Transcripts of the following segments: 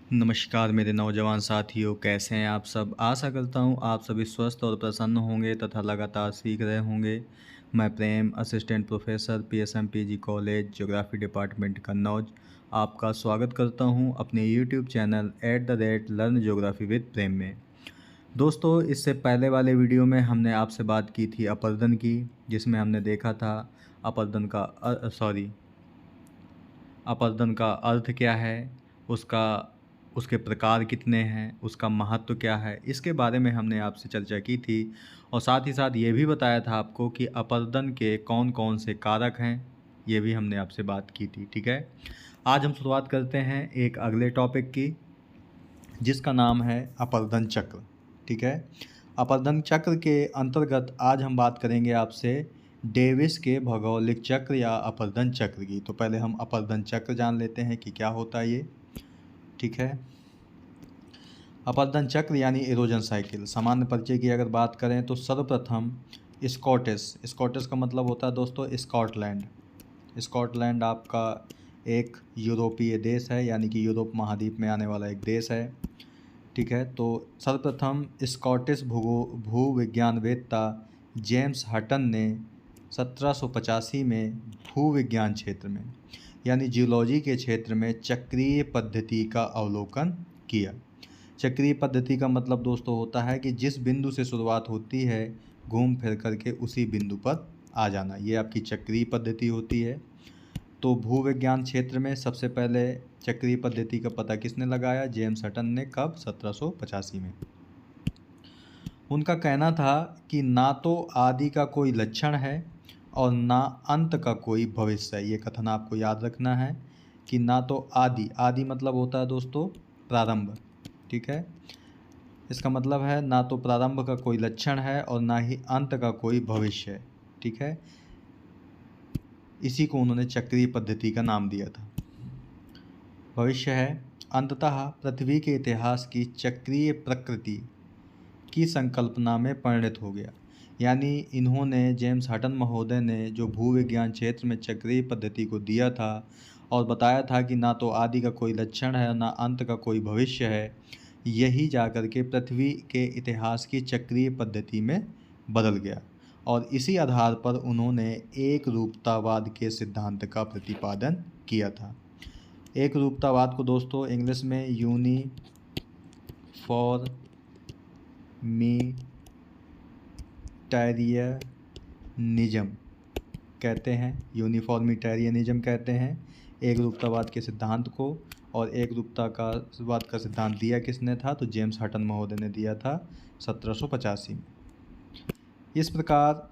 नमस्कार मेरे नौजवान साथियों, कैसे हैं आप सब? आशा करता हूँ आप सभी स्वस्थ और प्रसन्न होंगे तथा लगातार सीख रहे होंगे। मैं Prem, assistant professor PSMPG college, geography department Kannauj, आपका स्वागत करता हूँ अपने YouTube channel @learn geography with Prem में। दोस्तों, इससे पहले वाले वीडियो में हमने आपसे बात की थी अपरदन की, जिसमें हमने देखा था अपरदन का अपरदन का अर्थ क्या है, उसका उसके प्रकार कितने हैं, उसका महत्व क्या है, इसके बारे में हमने आपसे चर्चा की थी। और साथ ही साथ ये भी बताया था आपको कि अपरदन के कौन-कौन से कारक हैं, ये भी हमने आपसे बात की थी, ठीक है? आज हम शुरुआत करते हैं एक अगले टॉपिक की, जिसका नाम है अपरदन चक्र, ठीक है? अपरदन चक्र के अंतर्गत आज हम बात करेंगे आपसे डेविस के भौगोलिक चक्र या अपरदन चक्र की। तो पहले हम अपरदन चक्र जान लेते हैं कि क्या होता है ये, ठीक है? अपरदन चक्र यानी इरोजन साइकिल। सामान्य परिचय की अगर बात करें तो सर्वप्रथम स्कॉटिश का मतलब होता है दोस्तों स्कॉटलैंड। स्कॉटलैंड आपका एक यूरोपीय देश है, यानी कि यूरोप महाद्वीप में आने वाला एक देश है, ठीक है? तो सर्वप्रथम स्कॉटिश भूविज्ञानवेत्ता जेम्स हटन ने 1785 में भूविज्ञान क्षेत्र में यानी जियोलॉजी के क्षेत्र में चक्रीय पद्धति का अवलोकन किया। चक्रीय पद्धति का मतलब दोस्तों होता है कि जिस बिंदु से शुरुआत होती है घूम फिर करके उसी बिंदु पर आ जाना, ये आपकी चक्रीय पद्धति होती है। तो भूविज्ञान क्षेत्र में सबसे पहले चक्रीय पद्धति का पता किसने लगाया? जेम्स हटन ने। कब? 1785 में। उनका कहना था कि ना तो आदि का कोई लक्षण है और ना अंत का कोई भविष्य है। ये कथन आपको याद रखना है कि ना तो आदि मतलब होता है दोस्तों प्रारंभ, ठीक है? इसका मतलब है ना तो प्रारंभ का कोई लक्षण है और ना ही अंत का कोई भविष्य है, ठीक है? इसी को उन्होंने चक्रीय पद्धति का नाम दिया था। भविष्य है अंततः पृथ्वी के इतिहास की चक्रीय प्रकृति की संकल्पना में परिणत हो गया। यानी इन्होंने, जेम्स हटन महोदय ने जो भूविज्ञान क्षेत्र में चक्रीय पद्धति को दिया था और बताया था कि ना तो आदि का कोई लक्षण है ना अंत का कोई भविष्य है, यही जाकर के पृथ्वी के इतिहास की चक्रीय पद्धति में बदल गया। और इसी आधार पर उन्होंने एक रूपतावाद के सिद्धांत का प्रतिपादन किया था। एक रूपतावाद को दोस्तों इंग्लिश में यूनिफॉर्मिटेरियनिज्म कहते हैं एक रूपतावाद के सिद्धांत को। और एक रूपतावाद का सिद्धांत दिया किसने था? तो जेम्स हटन महोदय ने दिया था 1785 में। इस प्रकार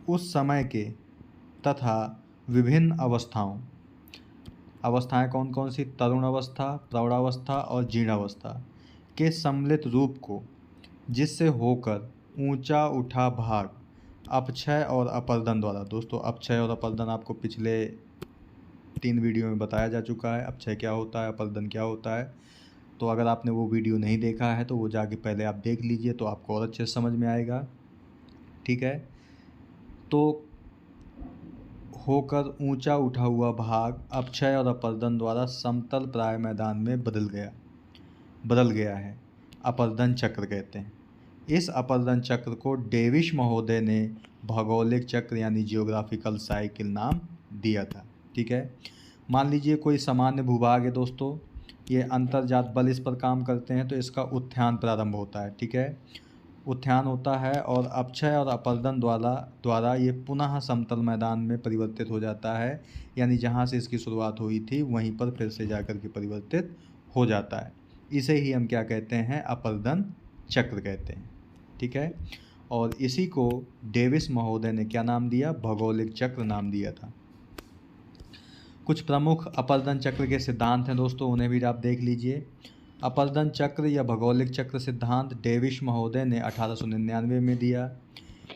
उस समय के तथा विभिन्न अवस्थाएं कौन कौन सी? तरुण अवस्था, प्रौढ़ावस्था और जीर्णावस्था के सम्मिलित रूप को, जिससे होकर ऊंचा उठा भाग अपक्षय और अपरदन द्वारा, दोस्तों अपक्षय और अपरदन आपको पिछले 3 वीडियो में बताया जा चुका है, अपक्षय क्या होता है, अपरदन क्या होता है। तो अगर आपने वो वीडियो नहीं देखा है तो वो जाके पहले आप देख लीजिए, तो आपको और अच्छे से समझ में आएगा, ठीक है? तो होकर ऊंचा उठा हुआ भाग अपक्षय और अपरदन द्वारा समतल प्राय मैदान में बदल गया है, अपरदन चक्र कहते हैं। इस अपरदन चक्र को डेविस महोदय ने भौगोलिक चक्र यानी जियोग्राफिकल साइकिल नाम दिया था, ठीक है? मान लीजिए कोई सामान्य भूभाग है दोस्तों, ये अंतर्जात बल इस पर काम करते हैं तो इसका उत्थान प्रारंभ होता है, ठीक है? उत्थान होता है और अपक्षय और अपरदन द्वारा ये पुनः समतल मैदान में परिवर्तित हो जाता है, यानी जहाँ से इसकी शुरुआत हुई थी वहीं पर फिर से जाकर के परिवर्तित हो जाता है। इसे ही हम क्या कहते हैं? अपरदन चक्र कहते हैं, ठीक है? और इसी को डेविस महोदय ने क्या नाम दिया? भौगोलिक चक्र नाम दिया था। कुछ प्रमुख अपरदन चक्र के सिद्धांत हैं दोस्तों, उन्हें भी आप देख लीजिए। अपरदन चक्र या भौगोलिक चक्र सिद्धांत डेविस महोदय ने 1899 में दिया।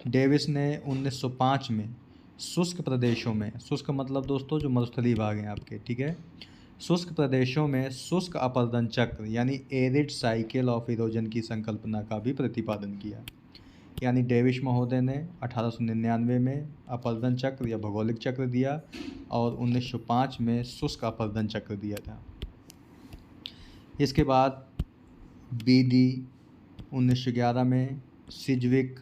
डेविस ने 1905 में शुष्क प्रदेशों में, शुष्क मतलब दोस्तों जो मरुस्थलीय भाग हैं आपके, ठीक है, शुष्क प्रदेशों में शुष्क अपरदन चक्र यानी एरिड साइकिल ऑफ इरोजन की संकल्पना का भी प्रतिपादन किया। यानी डेविस महोदय ने 1899 में अपरदन चक्र या भौगोलिक चक्र दिया और 1905 में शुष्क अपरदन चक्र दिया था। इसके बाद बीडी 1911 में, सिजविक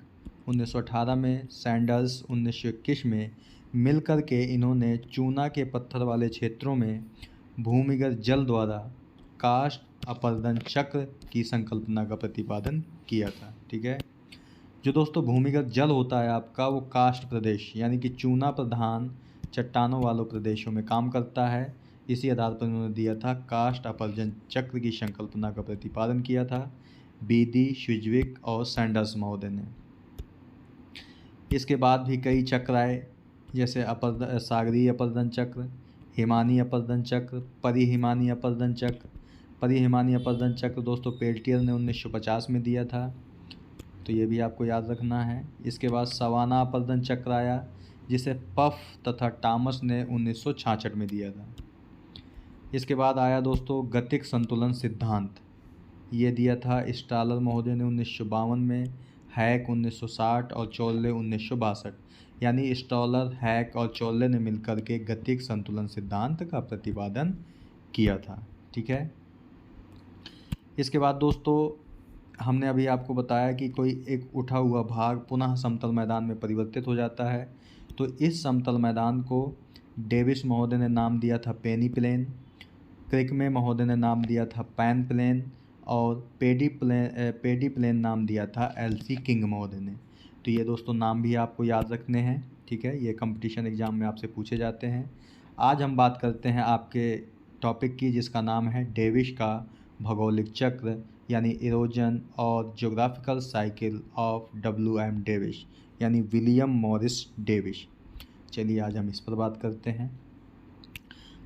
1918 में, सैंडर्स 1921 में मिलकर के इन्होंने चूना के पत्थर वाले क्षेत्रों में भूमिगत जल द्वारा काष्ठ अपरदन चक्र की संकल्पना का प्रतिपादन किया था। ठीक है, जो दोस्तों भूमिगत जल होता है आपका, वो काष्ठ प्रदेश यानी कि चूना प्रधान चट्टानों वालों प्रदेशों में काम करता है। इसी आधार पर उन्होंने दिया था काष्ठ अपरदन चक्र की संकल्पना का प्रतिपादन किया था बीडी, स्विज्विक और सैंडर्स महोदय ने। इसके बाद भी कई चक्र आए, जैसे सागरीय अपरदन चक्र, हिमानी अपरदन चक्र, परिहिमानी अपरदन चक्र। परिहिमानी अपरदन चक्र दोस्तों पेल्टियर ने 1950 में दिया था, तो ये भी आपको याद रखना है। इसके बाद सवाना अपरदन चक्र आया, जिसे पफ तथा टॉमस ने 1966 में दिया था। इसके बाद आया दोस्तों गतिक संतुलन सिद्धांत, ये दिया था स्टालर महोदय ने 1952 में, हैक 1960 और चोल्ले 1962। यानी स्टॉलर, हैक और चोल्ले ने मिलकर के गतिक संतुलन सिद्धांत का प्रतिपादन किया था। ठीक है, इसके बाद दोस्तों हमने अभी आपको बताया कि कोई एक उठा हुआ भाग पुनः समतल मैदान में परिवर्तित हो जाता है, तो इस समतल मैदान को डेविस महोदय ने नाम दिया था पेनी प्लेन, क्रिकमे महोदय ने नाम दिया था पैन प्लेन और पेडी प्लेन नाम दिया था एलसी किंग महोदय ने। तो ये दोस्तों नाम भी आपको याद रखने हैं। ठीक है, ये कंपटीशन एग्जाम में आपसे पूछे जाते हैं। आज हम बात करते हैं आपके टॉपिक की, जिसका नाम है डेविस का भौगोलिक चक्र यानी इरोजन और geographical cycle of WM Davis यानी विलियम मॉरिस डेविस। चलिए आज हम इस पर बात करते हैं।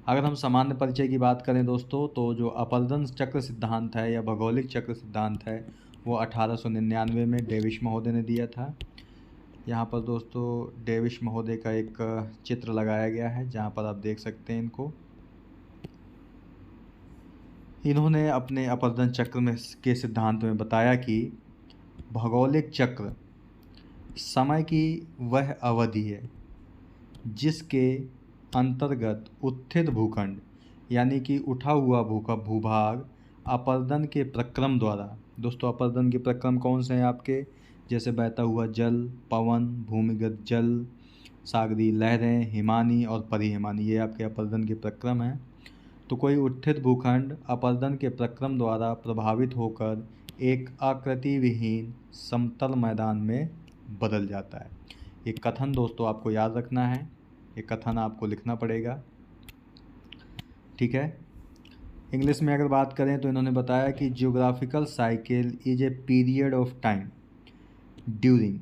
अगर हम सामान्य परिचय की बात करें दोस्तों, तो जो अपरदन चक्र सिद्धांत है या भौगोलिक चक्र सिद्धांत है वो 1899 में डेविस महोदय ने दिया था। यहाँ पर दोस्तों डेविस महोदय का एक चित्र लगाया गया है, जहाँ पर आप देख सकते हैं इनको। इन्होंने अपने अपरदन चक्र में के सिद्धांत में बताया कि भौगोलिक चक्र समय की वह अवधि है जिसके अंतर्गत उत्थित भूखंड यानी कि उठा हुआ भूभाग अपरदन के प्रक्रम द्वारा, दोस्तों अपरदन के प्रक्रम कौन से हैं आपके, जैसे बहता हुआ जल, पवन, भूमिगत जल, सागरीय लहरें, हिमानी और परिहिमानी, ये आपके अपरदन के प्रक्रम हैं। तो कोई उत्थित भूखंड अपरदन के प्रक्रम द्वारा प्रभावित होकर एक आकृति विहीन समतल मैदान में बदल जाता है। ये कथन दोस्तों आपको याद रखना है, ये कथन आपको लिखना पड़ेगा। ठीक है, इंग्लिश में अगर बात करें तो इन्होंने बताया कि geographical cycle is a period of time during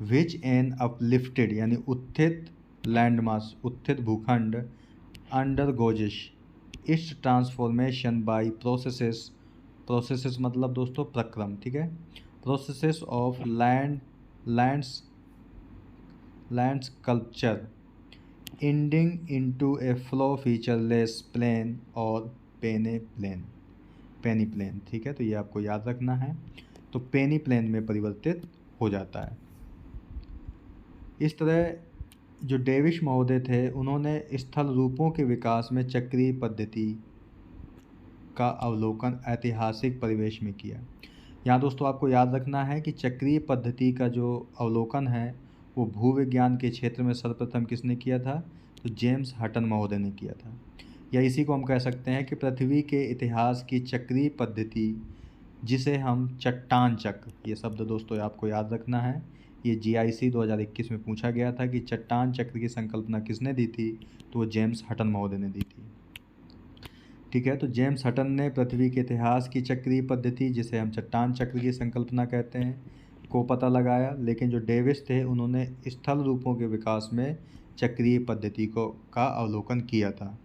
which an uplifted यानी उत्थित लैंडमास, उत्थित भूखंड undergoes its transformation by processes मतलब दोस्तों प्रक्रम। ठीक है, processes of land sculpture ending into a low featureless plain और पेनी प्लेन। ठीक है, तो ये आपको याद रखना है। तो पेनी प्लेन में परिवर्तित हो जाता है। इस तरह जो डेविस महोदय थे उन्होंने स्थल रूपों के विकास में चक्रीय पद्धति का अवलोकन ऐतिहासिक परिवेश में किया। यहाँ दोस्तों आपको याद रखना है कि चक्रीय पद्धति का जो अवलोकन है वो भूविज्ञान के क्षेत्र में सर्वप्रथम किसने किया था, तो जेम्स हटन महोदय ने किया था। या इसी को हम कह सकते हैं कि पृथ्वी के इतिहास की चक्रीय पद्धति, जिसे हम चट्टान चक्र, ये शब्द दोस्तों आपको याद रखना है। ये GIC 2021 में पूछा गया था कि चट्टान चक्र की संकल्पना किसने दी थी, तो वो जेम्स हटन महोदय ने दी थी। ठीक है, तो जेम्स हटन ने पृथ्वी के इतिहास की चक्रीय पद्धति, जिसे हम चट्टान चक्र की संकल्पना कहते हैं, को पता लगाया। लेकिन जो डेविस थे उन्होंने स्थल रूपों के विकास में चक्रीय पद्धति का अवलोकन किया था।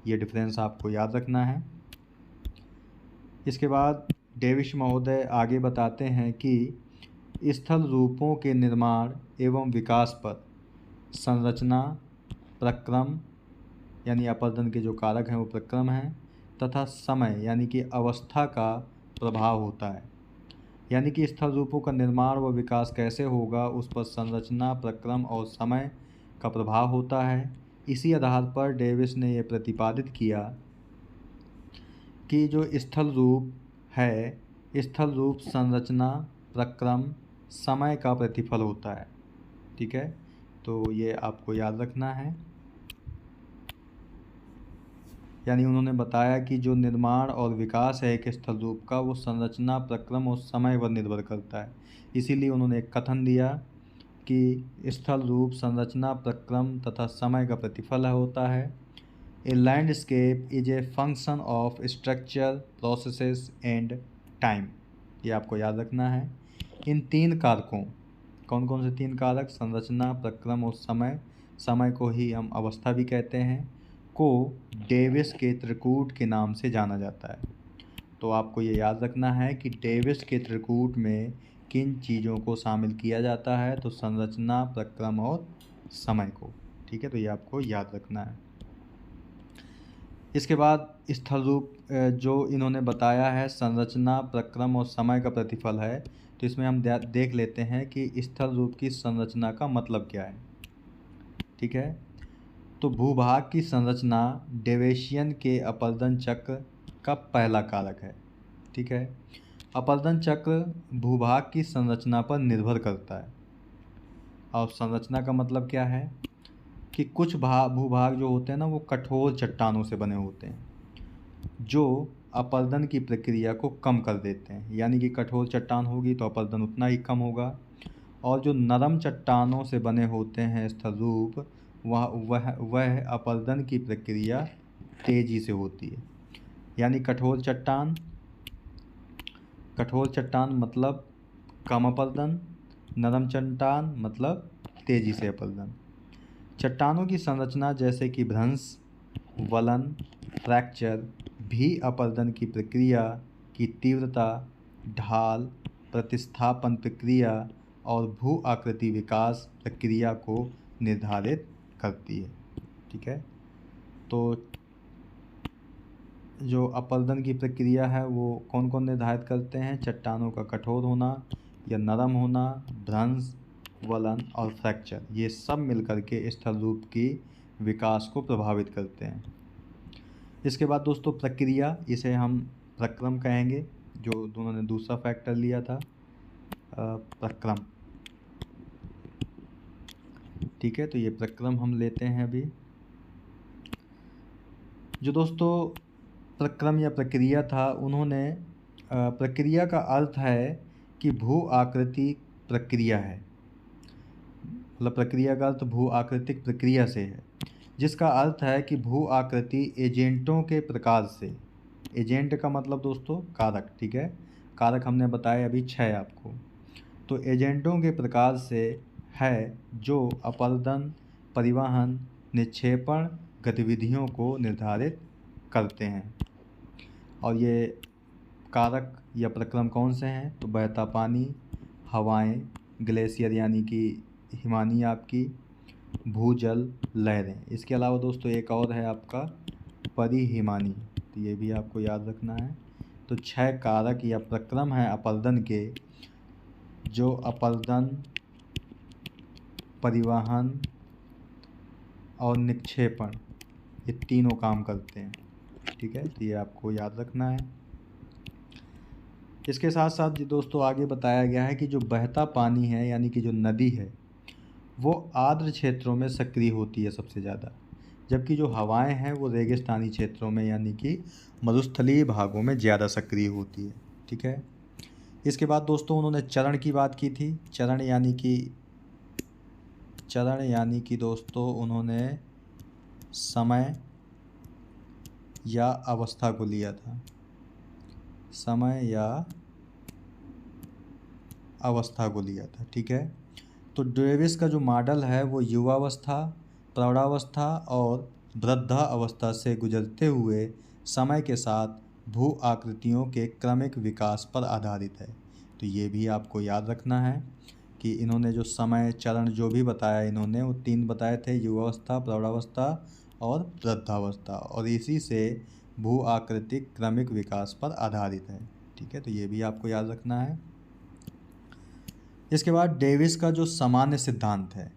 ये डिफरेंस आपको याद रखना है। इसके बाद डेविस महोदय आगे बताते हैं कि स्थल रूपों के निर्माण एवं विकास पर संरचना, प्रक्रम यानी अपरदन के जो कारक हैं वो प्रक्रम हैं, तथा समय यानी कि अवस्था का प्रभाव होता है। यानी कि स्थल रूपों का निर्माण व विकास कैसे होगा, उस पर संरचना, प्रक्रम और समय का प्रभाव होता है। इसी आधार पर डेविस ने यह प्रतिपादित किया कि जो स्थल रूप है, स्थल रूप संरचना, प्रक्रम, समय का प्रतिफल होता है। ठीक है, तो ये आपको याद रखना है। यानी उन्होंने बताया कि जो निर्माण और विकास है एक स्थल रूप का, वो संरचना, प्रक्रम और समय पर निर्भर करता है। इसीलिए उन्होंने एक कथन दिया कि स्थल रूप संरचना, प्रक्रम तथा समय का प्रतिफल होता है। A landscape is a function of structure, processes and time. ये आपको याद रखना है। इन तीन कारकों, कौन कौन से तीन कारक? संरचना, प्रक्रम और समय, समय को ही हम अवस्था भी कहते हैं, को डेविस के त्रिकूट के नाम से जाना जाता है। तो आपको ये याद रखना है कि डेविस के त्रिकूट में किन चीज़ों को शामिल किया जाता है? तो संरचना, प्रक्रम और समय को। ठीक है, तो ये आपको याद रखना है। इसके बाद स्थल रूप जो इन्होंने बताया है संरचना, प्रक्रम और समय का प्रतिफल है, तो इसमें हम देख लेते हैं कि स्थल रूप की संरचना का मतलब क्या है। ठीक है, तो भूभाग की संरचना डेवेशियन के अपरदन चक्र का पहला कारक है। ठीक है, अपरदन चक्र भूभाग की संरचना पर निर्भर करता है। और संरचना का मतलब क्या है कि कुछ भूभाग जो होते हैं ना, वो कठोर चट्टानों से बने होते हैं जो अपरदन की प्रक्रिया को कम कर देते हैं। यानी कि कठोर चट्टान होगी तो अपरदन उतना ही कम होगा। और जो नरम चट्टानों से बने होते हैं स्थल रूप, वह अपरदन की प्रक्रिया तेजी से होती है। यानी कठोर चट्टान मतलब कम अपरदन, नरम चट्टान मतलब तेजी से अपरदन। चट्टानों की संरचना जैसे कि भ्रंश, वलन, फ्रैक्चर भी अपरदन की प्रक्रिया की तीव्रता, ढाल, प्रतिस्थापन प्रक्रिया और भू आकृति विकास प्रक्रिया को निर्धारित करती है। ठीक है, तो जो अपरदन की प्रक्रिया है वो कौन कौन निर्धारित करते हैं? चट्टानों का कठोर होना या नरम होना, भ्रंश, वलन और फ्रैक्चर, ये सब मिलकर के स्थल रूप की विकास को प्रभावित करते हैं। इसके बाद दोस्तों प्रक्रिया, इसे हम प्रक्रम कहेंगे, जो दोनों ने दूसरा फैक्टर लिया था प्रक्रम। ठीक है, तो ये प्रक्रम हम लेते हैं अभी। जो दोस्तों प्रक्रम या प्रक्रिया था, उन्होंने प्रक्रिया का अर्थ है कि भू आकृति प्रक्रिया है, मतलब प्रक्रिया का अर्थ भू आकृतिक प्रक्रिया से है, जिसका अर्थ है कि भू आकृति एजेंटों के प्रकार से। एजेंट का मतलब दोस्तों कारक। ठीक है, कारक हमने बताया अभी 6 आपको। तो एजेंटों के प्रकार से है जो अपरदन, परिवहन, निक्षेपण गतिविधियों को निर्धारित करते हैं। और ये कारक या प्रक्रम कौन से हैं? तो बहता पानी, हवाएं, ग्लेशियर यानी कि हिमानी आपकी, भूजल, लहरें। इसके अलावा दोस्तों एक और है आपका परिहिमानी, तो ये भी आपको याद रखना है। तो 6 कारक या प्रक्रम हैं अपरदन के, जो अपरदन, परिवहन और निक्षेपण, ये तीनों काम करते हैं। ठीक है, तो ये आपको याद रखना है। इसके साथ साथ दोस्तों आगे बताया गया है कि जो बहता पानी है यानी कि जो नदी है, वो आर्द्र क्षेत्रों में सक्रिय होती है सबसे ज़्यादा, जबकि जो हवाएं हैं वो रेगिस्तानी क्षेत्रों में यानी कि मरुस्थलीय भागों में ज़्यादा सक्रिय होती है। ठीक है, इसके बाद दोस्तों उन्होंने चरण की बात की थी। चरण यानी कि दोस्तों उन्होंने समय या अवस्था को लिया था। समय या अवस्था को लिया था। ठीक है, तो डेविस का जो मॉडल है वो युवावस्था, प्रौढ़ावस्था और वृद्धावस्था से गुजरते हुए समय के साथ भू आकृतियों के क्रमिक विकास पर आधारित है। तो ये भी आपको याद रखना है कि इन्होंने जो समय चरण जो भी बताया, इन्होंने वो 3 बताए थे, युवावस्था, प्रौढ़ावस्था और वृद्धावस्था, और इसी से भू आकृतिक क्रमिक विकास पर आधारित है। ठीक है, तो ये भी आपको याद रखना है। इसके बाद डेविस का जो सामान्य सिद्धांत है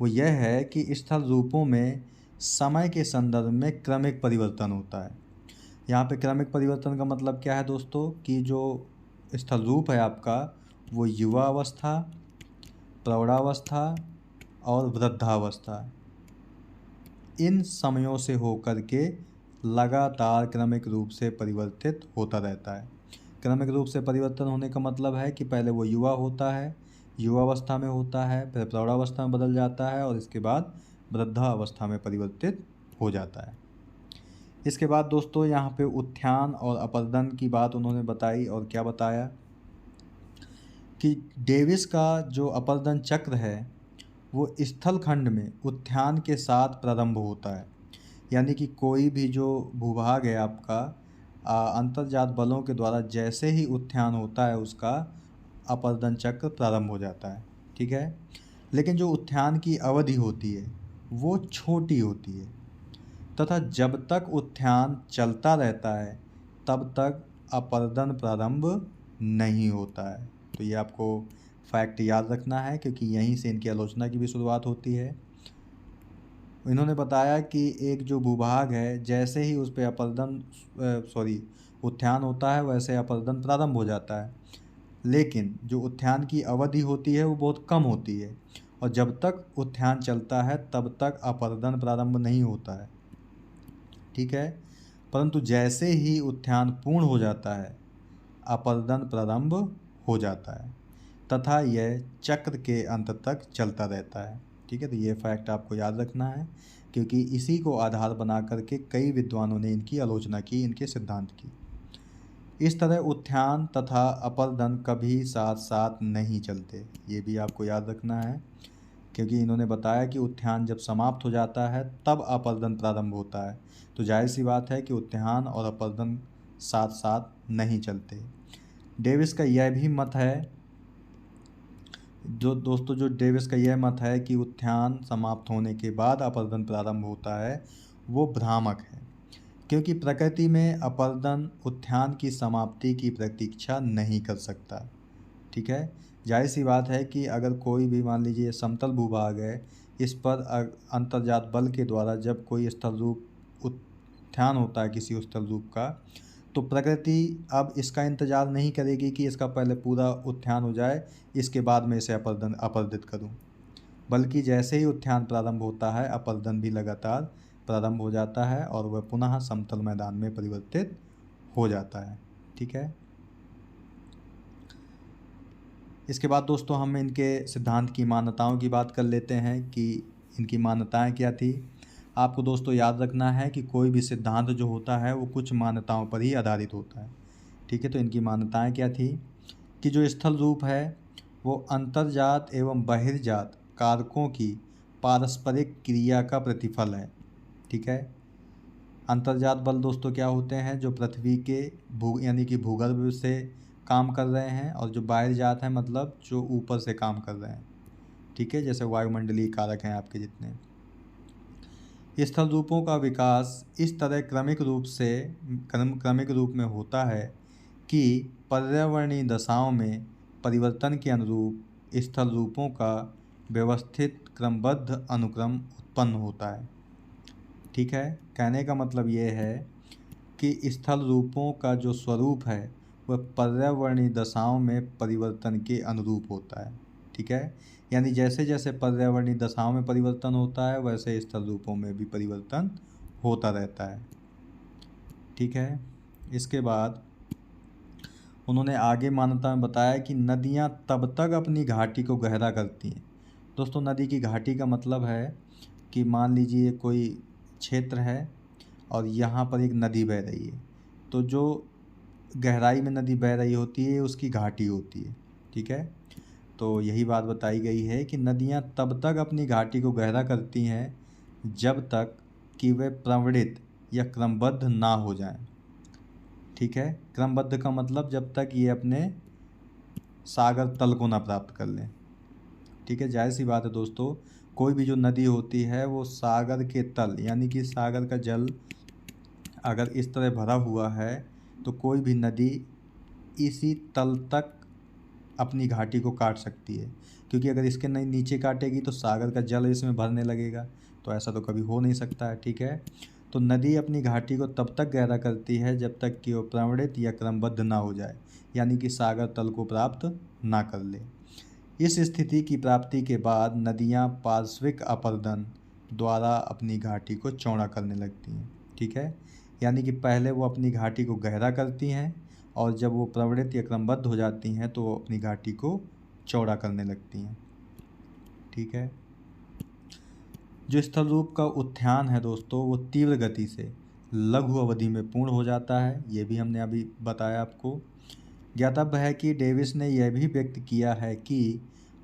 वो यह है कि स्थल रूपों में समय के संदर्भ में क्रमिक परिवर्तन होता है। यहाँ पे क्रमिक परिवर्तन का मतलब क्या है दोस्तों, कि जो स्थल रूप है आपका वो युवा अवस्था, प्रौढ़ावस्था और वृद्धावस्था, इन समयों से होकर के लगातार क्रमिक रूप से परिवर्तित होता रहता है। क्रमिक रूप से परिवर्तन होने का मतलब है कि पहले वो युवा होता है, युवावस्था में होता है, फिर प्रौढ़ावस्था में बदल जाता है और इसके बाद वृद्धावस्था में परिवर्तित हो जाता है। इसके बाद दोस्तों यहाँ पे उत्थान और अपरदन की बात उन्होंने बताई, और क्या बताया कि डेविस का जो अपरदन चक्र है वो स्थल खंड में उत्थान के साथ प्रारंभ होता है। यानी कि कोई भी जो भूभाग है आपका अंतर्जात बलों के द्वारा जैसे ही उत्थान होता है उसका अपरदन चक्र प्रारंभ हो जाता है। ठीक है, लेकिन जो उत्थान की अवधि होती है वो छोटी होती है, तथा जब तक उत्थान चलता रहता है तब तक अपरदन प्रारंभ नहीं होता है। तो ये आपको फैक्ट याद रखना है, क्योंकि यहीं से इनकी आलोचना की भी शुरुआत होती है। इन्होंने बताया कि एक जो भूभाग है जैसे ही उस पर उत्थान होता है वैसे अपरदन प्रारंभ हो जाता है, लेकिन जो उत्थान की अवधि होती है वो बहुत कम होती है, और जब तक उत्थान चलता है तब तक अपरदन प्रारंभ नहीं होता है। ठीक है, परंतु जैसे ही उत्थान पूर्ण हो जाता है अपरदन प्रारंभ हो जाता है, तथा यह चक्र के अंत तक चलता रहता है। ठीक है, तो ये फैक्ट आपको याद रखना है, क्योंकि इसी को आधार बना करके कई विद्वानों ने इनकी आलोचना की, इनके सिद्धांत की। इस तरह उत्थान तथा अपरदन कभी साथ साथ नहीं चलते, ये भी आपको याद रखना है, क्योंकि इन्होंने बताया कि उत्थान जब समाप्त हो जाता है तब अपरदन प्रारंभ होता है। तो जाहिर सी बात है कि उत्थान और अपरदन साथ साथ नहीं चलते। डेविस का यह भी मत है जो डेविस का यह मत है कि उत्थान समाप्त होने के बाद अपरदन प्रारंभ होता है, वो भ्रामक है, क्योंकि प्रकृति में अपरदन उत्थान की समाप्ति की प्रतीक्षा नहीं कर सकता। ठीक है, जाहिर सी बात है कि अगर कोई भी मान लीजिए समतल भूभाग है, इस पर अंतर्जात बल के द्वारा जब कोई स्थल रूप उत्थान होता है किसी स्थल रूप का, तो प्रकृति अब इसका इंतज़ार नहीं करेगी कि इसका पहले पूरा उत्थान हो जाए इसके बाद में इसे अपरदित करूं, बल्कि जैसे ही उत्थान प्रारंभ होता है अपरदन भी लगातार प्रारंभ हो जाता है और वह पुनः समतल मैदान में परिवर्तित हो जाता है। ठीक है, इसके बाद दोस्तों हम इनके सिद्धांत की मान्यताओं की बात कर लेते हैं कि इनकी मान्यताएं क्या थी। आपको दोस्तों याद रखना है कि कोई भी सिद्धांत जो होता है वो कुछ मान्यताओं पर ही आधारित होता है। ठीक है, तो इनकी मान्यताएं क्या थी कि जो स्थल रूप है वो अंतर्जात एवं बहिर्जात कारकों की पारस्परिक क्रिया का प्रतिफल है। ठीक है, अंतर्जात बल दोस्तों क्या होते हैं, जो पृथ्वी के यानी कि भूगर्भ से काम कर रहे हैं, और जो बहिर्जात हैं मतलब जो ऊपर से काम कर रहे हैं। ठीक है, जैसे वायुमंडलीय कारक हैं आपके जितने। स्थल रूपों का विकास इस तरह क्रमिक रूप में होता है कि पर्यावरणीय दशाओं में परिवर्तन के अनुरूप स्थल रूपों का व्यवस्थित क्रमबद्ध अनुक्रम उत्पन्न होता है। ठीक है, कहने का मतलब ये है कि स्थल रूपों का जो स्वरूप है वह पर्यावरणीय दशाओं में परिवर्तन के अनुरूप होता है। ठीक है, यानी जैसे जैसे पर्यावरणीय दशाओं में परिवर्तन होता है वैसे स्थल रूपों में भी परिवर्तन होता रहता है। ठीक है, इसके बाद उन्होंने आगे मान्यता में बताया कि नदियाँ तब तक अपनी घाटी को गहरा करती हैं। दोस्तों नदी की घाटी का मतलब है कि मान लीजिए कोई क्षेत्र है और यहाँ पर एक नदी बह रही है, तो जो गहराई में नदी बह रही होती है उसकी घाटी होती है। ठीक है, तो यही बात बताई गई है कि नदियाँ तब तक अपनी घाटी को गहरा करती हैं जब तक कि वे प्रवणित या क्रमबद्ध ना हो जाएं। ठीक है, क्रमबद्ध का मतलब जब तक ये अपने सागर तल को ना प्राप्त कर लें। ठीक है, जाहिर सी बात है दोस्तों, कोई भी जो नदी होती है वो सागर के तल यानी कि सागर का जल अगर इस तरह भरा हुआ है तो कोई भी नदी इसी तल तक अपनी घाटी को काट सकती है, क्योंकि अगर इसके नीचे काटेगी तो सागर का जल इसमें भरने लगेगा, तो ऐसा तो कभी हो नहीं सकता है। ठीक है, तो नदी अपनी घाटी को तब तक गहरा करती है जब तक कि वो प्रवणित या क्रमबद्ध ना हो जाए, यानी कि सागर तल को प्राप्त ना कर ले। इस स्थिति की प्राप्ति के बाद नदियाँ पार्श्विक अपरदन द्वारा अपनी घाटी को चौड़ा करने लगती हैं। ठीक है, यानी कि पहले वो अपनी घाटी को गहरा करती हैं और जब वो प्रवणित या क्रमबद्ध हो जाती हैं तो वो अपनी घाटी को चौड़ा करने लगती हैं। ठीक है, जो स्थल रूप का उत्थान है दोस्तों, वो तीव्र गति से लघु अवधि में पूर्ण हो जाता है। ये भी हमने अभी बताया आपको। ज्ञातव्य है कि डेविस ने यह भी व्यक्त किया है कि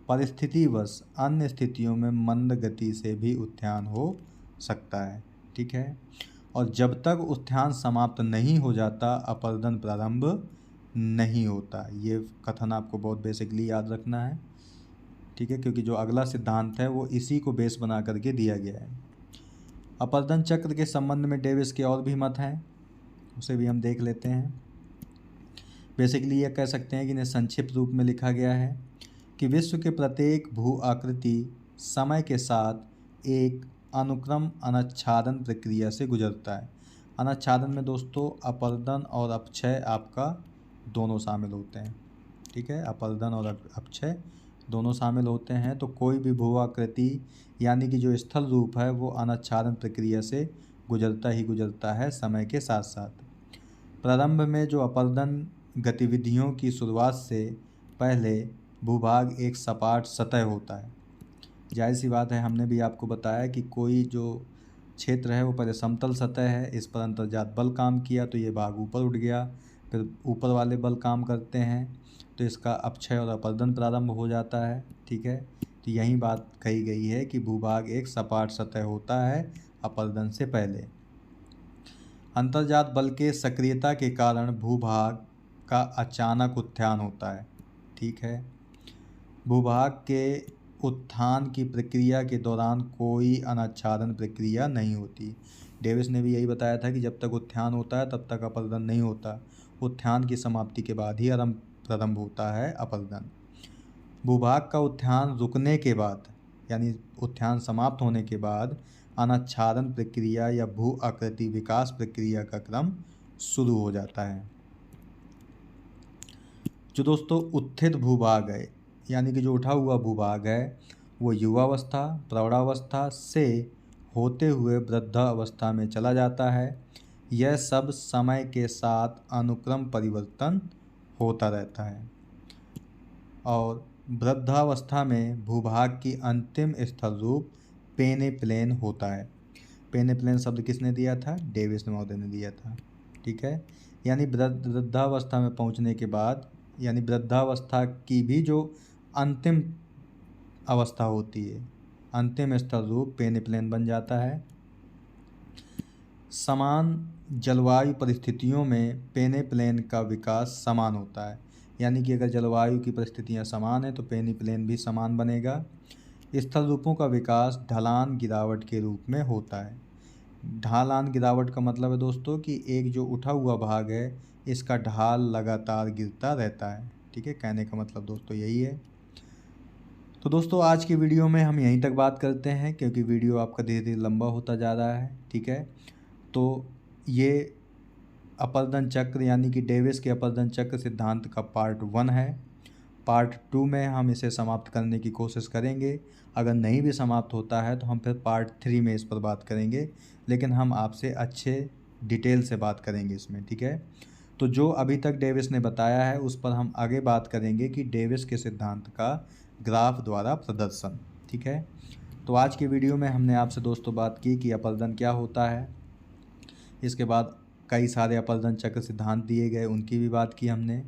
परिस्थितिवश अन्य स्थितियों में मंद गति से भी उत्थान हो सकता है। ठीक है, और जब तक उत्थान समाप्त नहीं हो जाता अपरदन प्रारंभ नहीं होता। ये कथन आपको बहुत बेसिकली याद रखना है। ठीक है, क्योंकि जो अगला सिद्धांत है वो इसी को बेस बना करके दिया गया है। अपरदन चक्र के संबंध में डेविस के और भी मत हैं, उसे भी हम देख लेते हैं। बेसिकली ये कह सकते हैं कि इन्हें संक्षिप्त रूप में लिखा गया है कि विश्व के प्रत्येक भू आकृति समय के साथ एक अनुक्रम अनच्छादन प्रक्रिया से गुजरता है। अनच्छादन में दोस्तों अपरदन और अपक्षय आपका दोनों शामिल होते हैं। ठीक है, अपरदन और अपक्षय दोनों शामिल होते हैं। तो कोई भी भू आकृति यानी कि जो स्थल रूप है वो अनच्छादन प्रक्रिया से गुजरता ही गुजरता है समय के साथ साथ। प्रारंभ में जो अपरदन गतिविधियों की शुरुआत से पहले भूभाग एक सपाट सतह होता है। जाहिर सी बात है, हमने भी आपको बताया कि कोई जो क्षेत्र है वो पहले समतल सतह है, इस पर अंतर्जात बल काम किया तो ये भाग ऊपर उठ गया, फिर ऊपर वाले बल काम करते हैं तो इसका अपक्षय और अपरदन प्रारंभ हो जाता है। ठीक है, तो यही बात कही गई है कि भूभाग एक सपाट सतह होता है अपरदन से पहले। अंतर्जात बल के सक्रियता के कारण भूभाग का अचानक उत्थान होता है। ठीक है, भूभाग के उत्थान की प्रक्रिया के दौरान कोई अनाच्छादन प्रक्रिया नहीं होती। डेविस ने भी यही बताया था कि जब तक उत्थान होता है तब तक अपरदन नहीं होता, उत्थान की समाप्ति के बाद ही प्रारंभ होता है अपरदन। भूभाग का उत्थान रुकने के बाद यानी उत्थान समाप्त होने के बाद अनाच्छादन प्रक्रिया या भू आकृति विकास प्रक्रिया का क्रम शुरू हो जाता है। जो दोस्तों उत्थित भूभाग है यानी कि जो उठा हुआ भूभाग है वो युवावस्था प्रौढ़ावस्था से होते हुए वृद्धावस्था में चला जाता है। यह सब समय के साथ अनुक्रम परिवर्तन होता रहता है और वृद्धावस्था में भूभाग की अंतिम स्थल रूप पेनेप्लेन होता है। पेनेप्लेन शब्द किसने दिया था? डेविस महोदय ने दिया था। ठीक है, यानी वृद्धावस्था में पहुंचने के बाद यानी वृद्धावस्था की भी जो अंतिम अवस्था होती है, अंतिम स्थल रूप पेनेप्लेन बन जाता है। समान जलवायु परिस्थितियों में पेनेप्लेन का विकास समान होता है, यानी कि अगर जलवायु की परिस्थितियां समान हैं तो पेनेप्लेन भी समान बनेगा। स्थल रूपों का विकास ढलान गिरावट के रूप में होता है। ढालान गिरावट का मतलब है दोस्तों कि एक जो उठा हुआ भाग है इसका ढाल लगातार गिरता रहता है। ठीक है, कहने का मतलब दोस्तों यही है। तो दोस्तों आज की वीडियो में हम यहीं तक बात करते हैं क्योंकि वीडियो आपका धीरे धीरे लंबा होता जा रहा है। ठीक है, तो ये अपरदन चक्र यानी कि डेविस के अपरदन चक्र सिद्धांत का पार्ट 1 है। पार्ट 2 में हम इसे समाप्त करने की कोशिश करेंगे। अगर नहीं भी समाप्त होता है तो हम फिर पार्ट 3 में इस पर बात करेंगे, लेकिन हम आपसे अच्छे डिटेल से बात करेंगे इसमें। ठीक है, तो जो अभी तक डेविस ने बताया है उस पर हम आगे बात करेंगे कि डेविस के सिद्धांत का ग्राफ द्वारा प्रदर्शन। ठीक है, तो आज की वीडियो में हमने आपसे दोस्तों बात की कि अपरदन क्या होता है। इसके बाद कई सारे अपरदन चक्र सिद्धांत दिए गए, उनकी भी बात की हमने।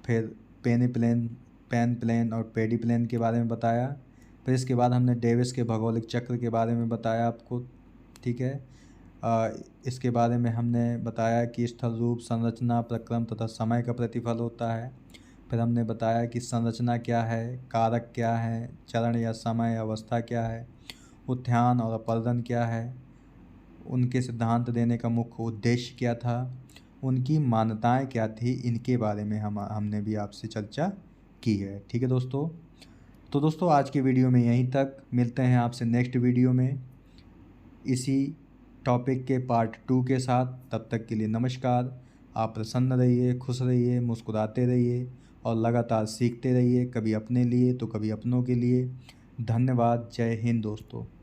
फिर पेनप्लेन और पेडीप्लेन के बारे में बताया। फिर इसके बाद हमने डेविस के भौगोलिक चक्र के बारे में बताया आपको। ठीक है, इसके बारे में हमने बताया कि स्थल रूप संरचना प्रक्रम तथा समय का प्रतिफल होता है। फिर हमने बताया कि संरचना क्या है, कारक क्या है, चरण या समय अवस्था क्या है, उत्थान और अपरदन क्या है, उनके सिद्धांत देने का मुख्य उद्देश्य क्या था, उनकी मान्यताएं क्या थी, इनके बारे में हमने भी आपसे चर्चा की है। ठीक है दोस्तों, तो दोस्तों आज की वीडियो में यहीं तक। मिलते हैं आपसे नेक्स्ट वीडियो में इसी टॉपिक के पार्ट 2 के साथ। तब तक के लिए नमस्कार। आप प्रसन्न रहिए, खुश रहिए, मुस्कुराते रहिए और लगातार सीखते रहिए, कभी अपने लिए तो कभी अपनों के लिए। धन्यवाद। जय हिंद दोस्तों।